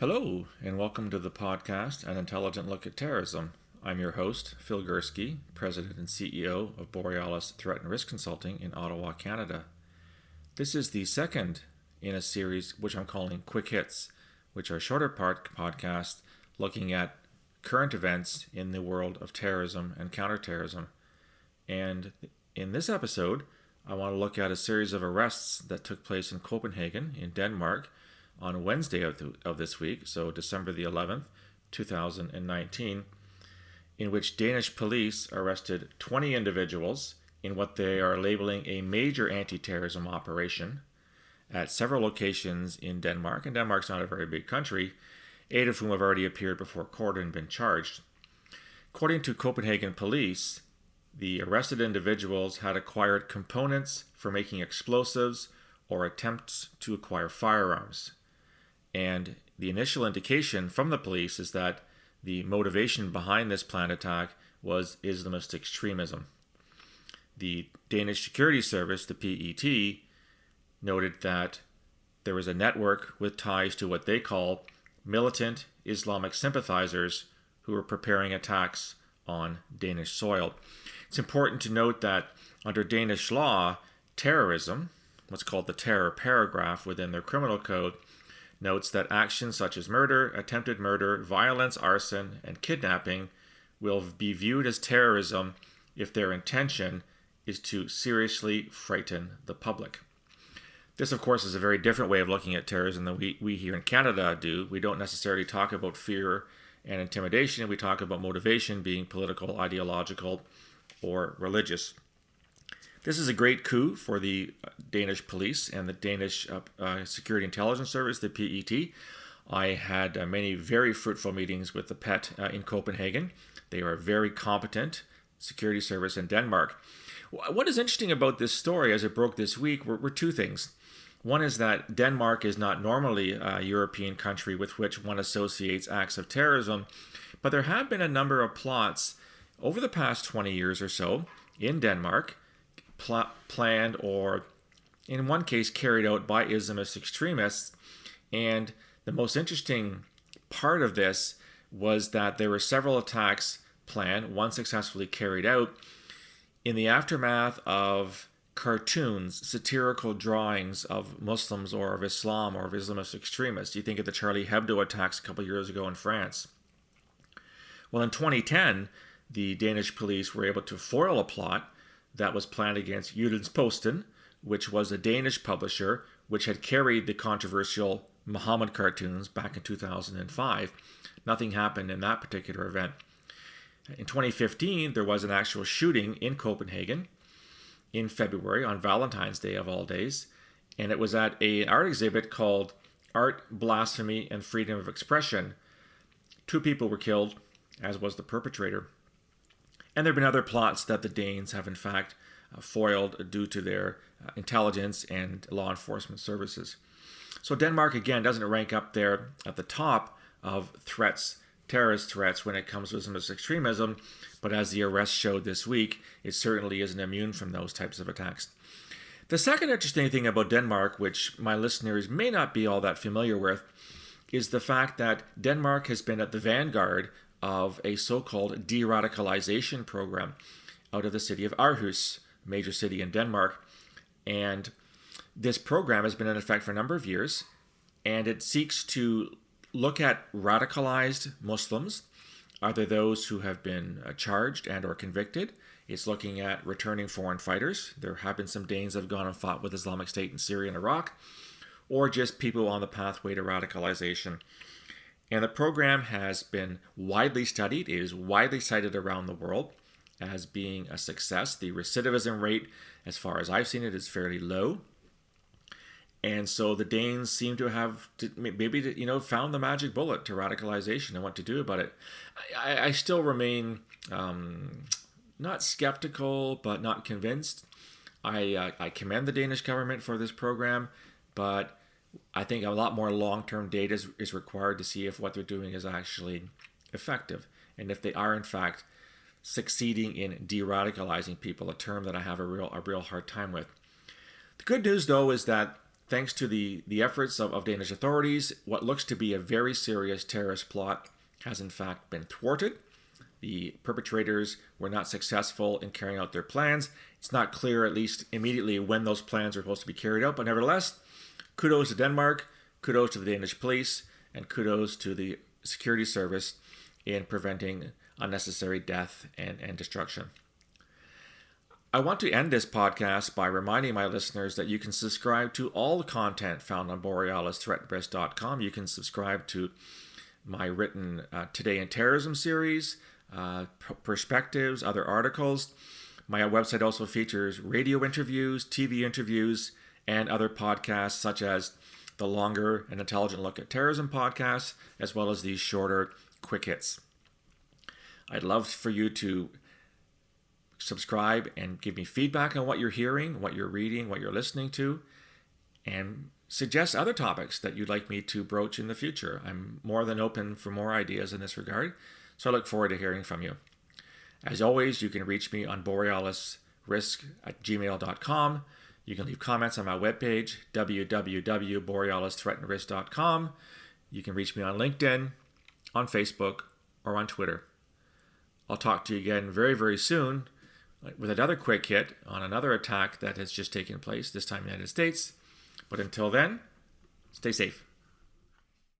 Hello, and welcome to the podcast, An Intelligent Look at Terrorism. I'm your host, Phil Gurski, President and CEO of Borealis Threat and Risk Consulting in Ottawa, Canada. This is the second in a series which I'm calling Quick Hits, which are shorter podcasts looking at current events in the world of terrorism and counterterrorism. And in this episode, I want to look at a series of arrests that took place in Copenhagen, in Denmark, on Wednesday of this week, so December the 11th, 2019, in which Danish police arrested 20 individuals in what they are labeling a major anti-terrorism operation at several locations in Denmark. And Denmark's not a very big country, 8 of whom have already appeared before court and been charged. According to Copenhagen police, the arrested individuals had acquired components for making explosives or attempts to acquire firearms. And the initial indication from the police is that the motivation behind this planned attack was Islamist extremism. The Danish Security Service, the PET, noted that there was a network with ties to what they call militant Islamic sympathizers who were preparing attacks on Danish soil. It's important to note that under Danish law, terrorism, what's called the terror paragraph within their criminal code, notes that actions such as murder, attempted murder, violence, arson, and kidnapping will be viewed as terrorism if their intention is to seriously frighten the public. This, of course, is a very different way of looking at terrorism than we here in Canada do. We don't necessarily talk about fear and intimidation. We talk about motivation being political, ideological, or religious. This is a great coup for the Danish police and the Danish Security Intelligence Service, the PET. I had many very fruitful meetings with the PET in Copenhagen. They are a very competent security service in Denmark. What is interesting about this story as it broke this week were two things. One is that Denmark is not normally a European country with which one associates acts of terrorism, but there have been a number of plots over the past 20 years or so in Denmark, planned or, in one case, carried out by Islamist extremists. And the most interesting part of this was that there were several attacks planned, one successfully carried out, in the aftermath of cartoons, satirical drawings of Muslims or of Islam or of Islamist extremists. You think of the Charlie Hebdo attacks a couple of years ago in France. Well, in 2010, the Danish police were able to foil a plot that was planned against Jyllands-Posten, which was a Danish publisher which had carried the controversial Muhammad cartoons back in 2005. Nothing happened in that particular event. In 2015, there was an actual shooting in Copenhagen in February, on Valentine's Day of all days, and it was at an art exhibit called Art, Blasphemy, and Freedom of Expression. 2 people were killed, as was the perpetrator. And there have been other plots that the Danes have in fact foiled due to their intelligence and law enforcement services. So Denmark, again, doesn't rank up there at the top of threats, terrorist threats, when it comes to Islamist extremism, but as the arrest showed this week, it certainly isn't immune from those types of attacks. The second interesting thing about Denmark, which my listeners may not be all that familiar with, is the fact that Denmark has been at the vanguard of a so-called Deradicalization program out of the city of Aarhus, major city in Denmark. And this program has been in effect for a number of years, and it seeks to look at radicalized Muslims, either those who have been charged and or convicted. It's looking at returning foreign fighters. There have been some Danes that have gone and fought with Islamic State in Syria and Iraq, or just people on the pathway to radicalization. And the program has been widely studied. It is widely cited around the world as being a success. The recidivism rate, as far as I've seen it, is fairly low. And so the Danes seem to have found the magic bullet to radicalization and what to do about it. I still remain not skeptical, but not convinced. I commend the Danish government for this program, but I think a lot more long-term data is required to see if what they're doing is actually effective, and if they are in fact succeeding in de-radicalizing people, a term that I have a real hard time with. The good news, though, is that thanks to the efforts of Danish authorities, what looks to be a very serious terrorist plot has in fact been thwarted. The perpetrators were not successful in carrying out their plans. It's not clear, at least immediately, when those plans are supposed to be carried out, but nevertheless, kudos to Denmark, kudos to the Danish police, and kudos to the security service in preventing unnecessary death and destruction. I want to end this podcast by reminding my listeners that you can subscribe to all the content found on BorealisThreatandRisk.com. You can subscribe to my written Today in Terrorism series, perspectives, other articles. My website also features radio interviews, TV interviews, and other podcasts such as the longer and intelligent look at terrorism podcasts, as well as these shorter quick hits. I'd love for you to subscribe and give me feedback on what you're hearing, what you're reading, what you're listening to, and suggest other topics that you'd like me to broach in the future. I'm more than open for more ideas in this regard, so I look forward to hearing from you. As always, you can reach me on borealisrisk@gmail.com. You can leave comments on my webpage, www.borealisthreatandrisk.com. You can reach me on LinkedIn, on Facebook, or on Twitter. I'll talk to you again very, very soon with another quick hit on another attack that has just taken place, this time in the United States. But until then, stay safe.